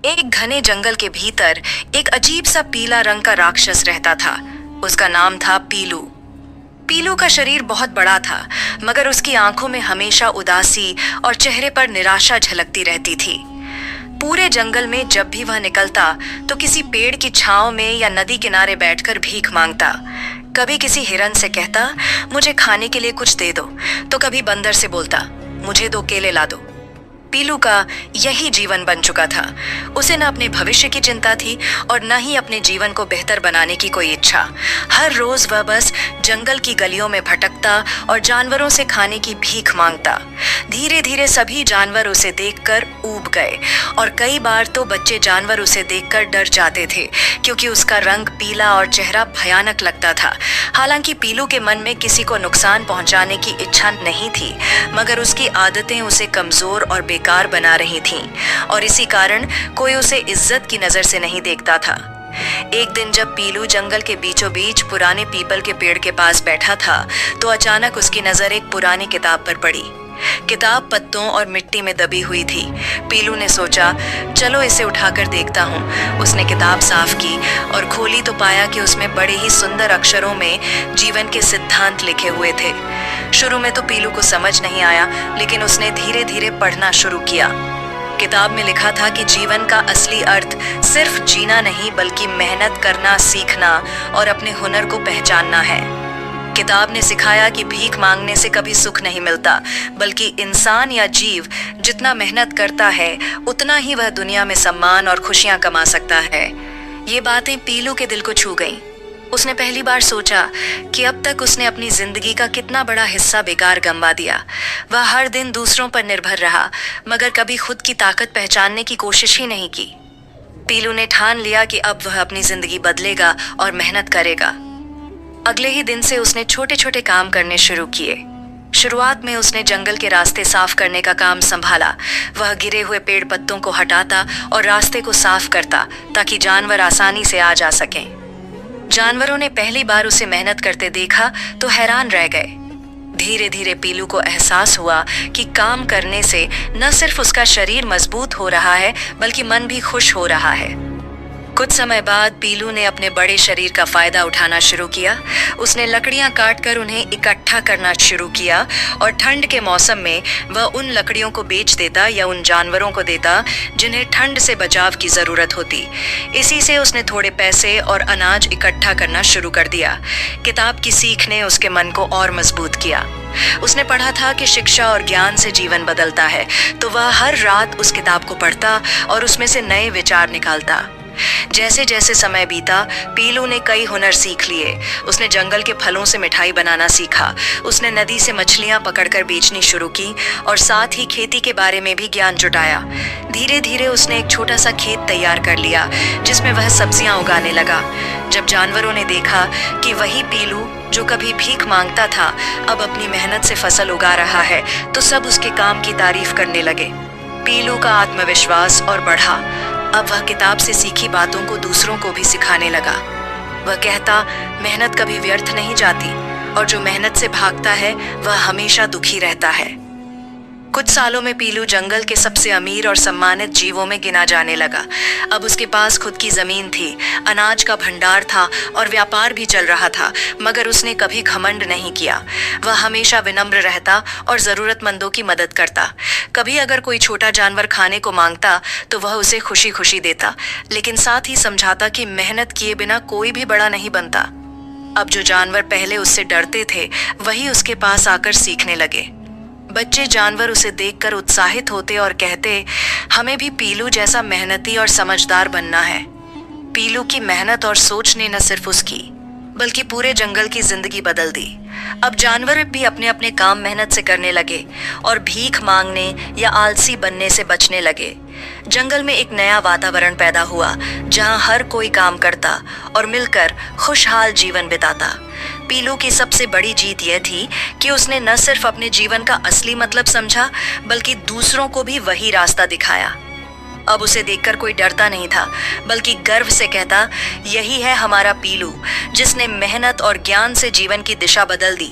एक घने जंगल के भीतर एक अजीब सा पीला रंग का राक्षस रहता था। उसका नाम था पीलू। पीलू का शरीर बहुत बड़ा था, मगर उसकी आंखों में हमेशा उदासी और चेहरे पर निराशा झलकती रहती थी। पूरे जंगल में जब भी वह निकलता तो किसी पेड़ की छांव में या नदी किनारे बैठकर भीख मांगता। कभी किसी हिरन से कहता, मुझे खाने के लिए कुछ दे दो, तो कभी बंदर से बोलता, मुझे 2 केले ला दो। पीलू का यही जीवन बन चुका था। उसे न अपने भविष्य की चिंता थी और न ही अपने जीवन को बेहतर बनाने की कोई इच्छा। हर रोज वह बस जंगल की गलियों में भटकता और जानवरों से खाने की भीख मांगता। धीरे धीरे सभी जानवर उसे देखकर ऊब गए और कई बार तो बच्चे जानवर उसे देखकर डर जाते थे, क्योंकि उसका रंग पीला और चेहरा भयानक लगता था। हालांकि पीलू के मन में किसी को नुकसान पहुंचाने की इच्छा नहीं थी, मगर उसकी आदतें उसे कमजोर और बेकार बना रही थीं और इसी कारण कोई उसे इज्जत की नजर से नहीं देखता था। एक दिन जब पीलू जंगल के बीचों बीच पुराने पीपल के पेड़ के पास बैठा था, तो अचानक उसकी नजर एक पुरानी किताब पर पड़ी। किताब पत्तों और मिट्टी में दबी हुई थी। पीलू ने सोचा, चलो इसे उठाकर देखता हूँ। उसने किताब साफ की और खोली तो पाया कि उसमें बड़े ही सुंदर अक्षरों में जीवन के सिद्धांत लिखे हुए थे। शुरू में तो पीलू को समझ नहीं आया, लेकिन उसने धीरे धीरे पढ़ना शुरू किया। किताब में लिखा था कि जीवन का असली अर्थ सिर्फ जीना नहीं, बल्कि मेहनत करना सीखना और अपने हुनर को पहचानना है। किताब ने सिखाया कि भीख मांगने से कभी सुख नहीं मिलता, बल्कि इंसान या जीव जितना मेहनत करता है उतना ही वह दुनिया में सम्मान और खुशियां कमा सकता है। ये बातें पीलू के दिल को छू गईं। उसने पहली बार सोचा कि अब तक उसने अपनी जिंदगी का कितना बड़ा हिस्सा बेकार गंवा दिया। वह हर दिन दूसरों पर निर्भर रहा, मगर कभी खुद की ताकत पहचानने की कोशिश ही नहीं की। पीलू ने ठान लिया कि अब वह अपनी जिंदगी बदलेगा और मेहनत करेगा। अगले ही दिन से उसने छोटे छोटे काम करने शुरू किए। शुरुआत में उसने जंगल के रास्ते साफ करने का काम संभाला। वह गिरे हुए पेड़ पत्तों को हटाता और रास्ते को साफ करता, ताकि जानवर आसानी से आ जा सकें। जानवरों ने पहली बार उसे मेहनत करते देखा तो हैरान रह गए। धीरे धीरे पीलू को एहसास हुआ कि काम करने से न सिर्फ उसका शरीर मजबूत हो रहा है, बल्कि मन भी खुश हो रहा है। कुछ समय बाद पीलू ने अपने बड़े शरीर का फायदा उठाना शुरू किया। उसने लकड़ियां काटकर उन्हें इकट्ठा करना शुरू किया और ठंड के मौसम में वह उन लकड़ियों को बेच देता या उन जानवरों को देता जिन्हें ठंड से बचाव की जरूरत होती। इसी से उसने थोड़े पैसे और अनाज इकट्ठा करना शुरू कर दिया। किताब की सीख ने उसके मन को और मजबूत किया। उसने पढ़ा था कि शिक्षा और ज्ञान से जीवन बदलता है, तो वह हर रात उस किताब को पढ़ता और उसमें से नए विचार निकालता। जैसे जैसे समय बीता, पीलू ने कई हुनर सीख लिए। उसने जंगल के फलों से मिठाई बनाना सीखा। उसने नदी से मछलियां पकड़कर बेचनी शुरू की और साथ ही खेती के बारे में भी ज्ञान जुटाया। धीरे धीरे उसने एक छोटा सा खेत तैयार कर लिया, जिसमें वह सब्जियां उगाने लगा। जब जानवरों ने देखा कि वही पीलू जो कभी भीख मांगता था अब अपनी मेहनत से फसल उगा रहा है, तो सब उसके काम की तारीफ करने लगे। पीलू का आत्मविश्वास और बढ़ा। अब वह किताब से सीखी बातों को दूसरों को भी सिखाने लगा। वह कहता, मेहनत कभी व्यर्थ नहीं जाती और जो मेहनत से भागता है वह हमेशा दुखी रहता है। कुछ सालों में पीलू जंगल के सबसे अमीर और सम्मानित जीवों में गिना जाने लगा। अब उसके पास खुद की जमीन थी, अनाज का भंडार था और व्यापार भी चल रहा था, मगर उसने कभी घमंड नहीं किया। वह हमेशा विनम्र रहता और जरूरतमंदों की मदद करता। कभी अगर कोई छोटा जानवर खाने को मांगता तो वह उसे खुशी खुशी देता, लेकिन साथ ही समझाता कि मेहनत किए बिना कोई भी बड़ा नहीं बनता। अब जो जानवर पहले उससे डरते थे, वही उसके पास आकर सीखने लगे। बच्चे जानवर उसे देखकर उत्साहित होते और कहते, हमें भी पीलू जैसा मेहनती और समझदार बनना है। पीलू की मेहनत और सोच ने न सिर्फ उसकी, बल्कि पूरे जंगल की जिंदगी बदल दी। अब जानवर भी अपने अपने काम मेहनत से करने लगे और भीख मांगने या आलसी बनने से बचने लगे। जंगल में एक नया वातावरण पैदा हुआ, जहां हर कोई काम करता और मिलकर खुशहाल जीवन बिताता। पीलू की सबसे बड़ी जीत यह थी कि उसने न सिर्फ अपने जीवन का असली मतलब समझा, बल्कि दूसरों को भी वही रास्ता दिखाया। अब उसे देखकर कोई डरता नहीं था, बल्कि गर्व से कहता, यही है हमारा पीलू, जिसने मेहनत और ज्ञान से जीवन की दिशा बदल दी।